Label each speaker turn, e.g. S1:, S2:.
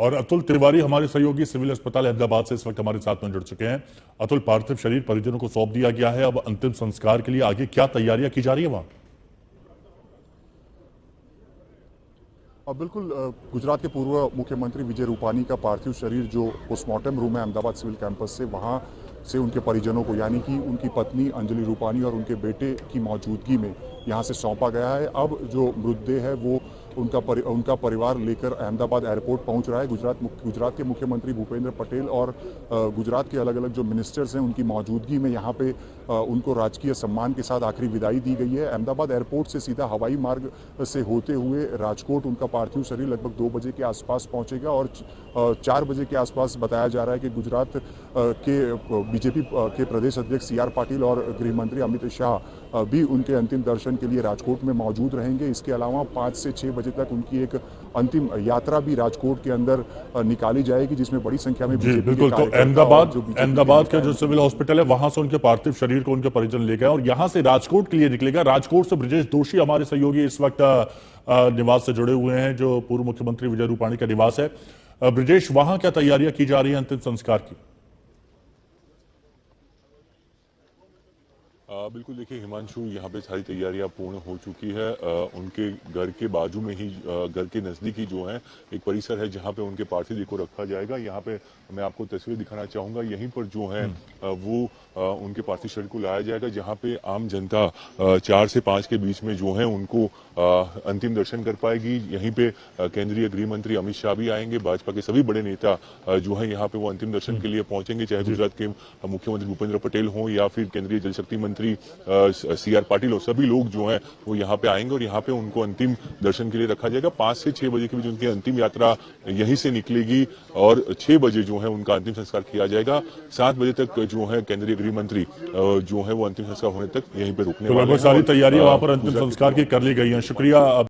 S1: और अतुल तिवारी हमारे सहयोगी सिविल अस्पताल अहमदाबाद से इस वक्त हमारे साथ में जुड़ चुके हैं। अतुल, पार्थिव शरीर परिजनों को सौंप दिया गया है, अब अंतिम संस्कार के लिए आगे क्या तैयारियां की जा रही है वहां?
S2: बिल्कुल, गुजरात के पूर्व मुख्यमंत्री विजय रूपानी का पार्थिव शरीर जो पोस्टमार्टम रूम है अहमदाबाद सिविल कैंपस से, वहां से उनके परिजनों को यानी कि उनकी पत्नी अंजलि रूपानी और उनके बेटे की मौजूदगी में यहां से सौंपा गया है। अब जो मृतदेह है वो उनका परिवार लेकर अहमदाबाद एयरपोर्ट पहुंच रहा है। गुजरात के मुख्यमंत्री भूपेंद्र पटेल और गुजरात के अलग अलग जो मिनिस्टर्स हैं उनकी मौजूदगी में यहाँ पे उनको राजकीय सम्मान के साथ आखिरी विदाई दी गई है। अहमदाबाद एयरपोर्ट से सीधा हवाई मार्ग से होते हुए राजकोट उनका पार्थिव शरीर लगभग 2 बजे के आसपास पहुंचेगा और 4 बजे के आसपास बताया जा रहा है कि गुजरात के बीजेपी के प्रदेश अध्यक्ष CR पाटिल और गृह मंत्री अमित शाह भी उनके अंतिम दर्शन के लिए राजकोट में मौजूद रहेंगे। इसके अलावा 5 से 6 बजे तक उनकी एक अंतिम यात्रा भी राजकोट के अंदर निकाली जाएगी, जिसमें बड़ी संख्या में
S1: जी बिल्कुल। तो अहमदाबाद का जो सिविल हॉस्पिटल है वहां से उनके पार्थिव शरीर को उनके परिजन ले गए और यहां से राजकोट के लिए निकलेगा। राजकोट से ब्रजेश दोशी हमारे सहयोगी इस वक्त निवास से जुड़े हुए हैं, जो पूर्व मुख्यमंत्री विजय रूपाणी का निवास है। ब्रजेश, वहां क्या तैयारियां की जा रही है अंतिम संस्कार की?
S3: बिल्कुल, देखिए हिमांशु, यहाँ पे सारी तैयारियां पूर्ण हो चुकी है। उनके घर के बाजू में ही, घर के नज़दीकी जो है एक परिसर है जहाँ पे उनके पार्थिव देह को रखा जाएगा। यहाँ पे मैं आपको तस्वीर दिखाना चाहूँगा। यहीं पर जो है वो उनके पार्थिव शरीर को लाया जाएगा, जहाँ पे आम जनता 4 से 5 के बीच में जो है उनको अंतिम दर्शन कर पाएगी। यहीं पे केंद्रीय गृह मंत्री अमित शाह भी आएंगे, भाजपा के सभी बड़े नेता जो है यहाँ पे वो अंतिम दर्शन के लिए पहुंचेंगे, चाहे गुजरात के मुख्यमंत्री भूपेंद्र पटेल हों या फिर केंद्रीय जल शक्ति मंत्री CR पाटिल हो। सभी लोग जो हैं वो यहाँ पे आएंगे और यहाँ पे उनको अंतिम दर्शन के लिए रखा जाएगा। 5 से 6 बजे के बीच उनकी अंतिम यात्रा यहीं से निकलेगी और 6 बजे जो है उनका अंतिम संस्कार किया जाएगा। 7 बजे तक जो है केंद्रीय गृह मंत्री जो है वो अंतिम संस्कार होने तक यहीं पे रुकने वाले हैं।
S1: सारी तैयारियां वहां पर अंतिम संस्कार की कर ली गई हैं। शुक्रिया।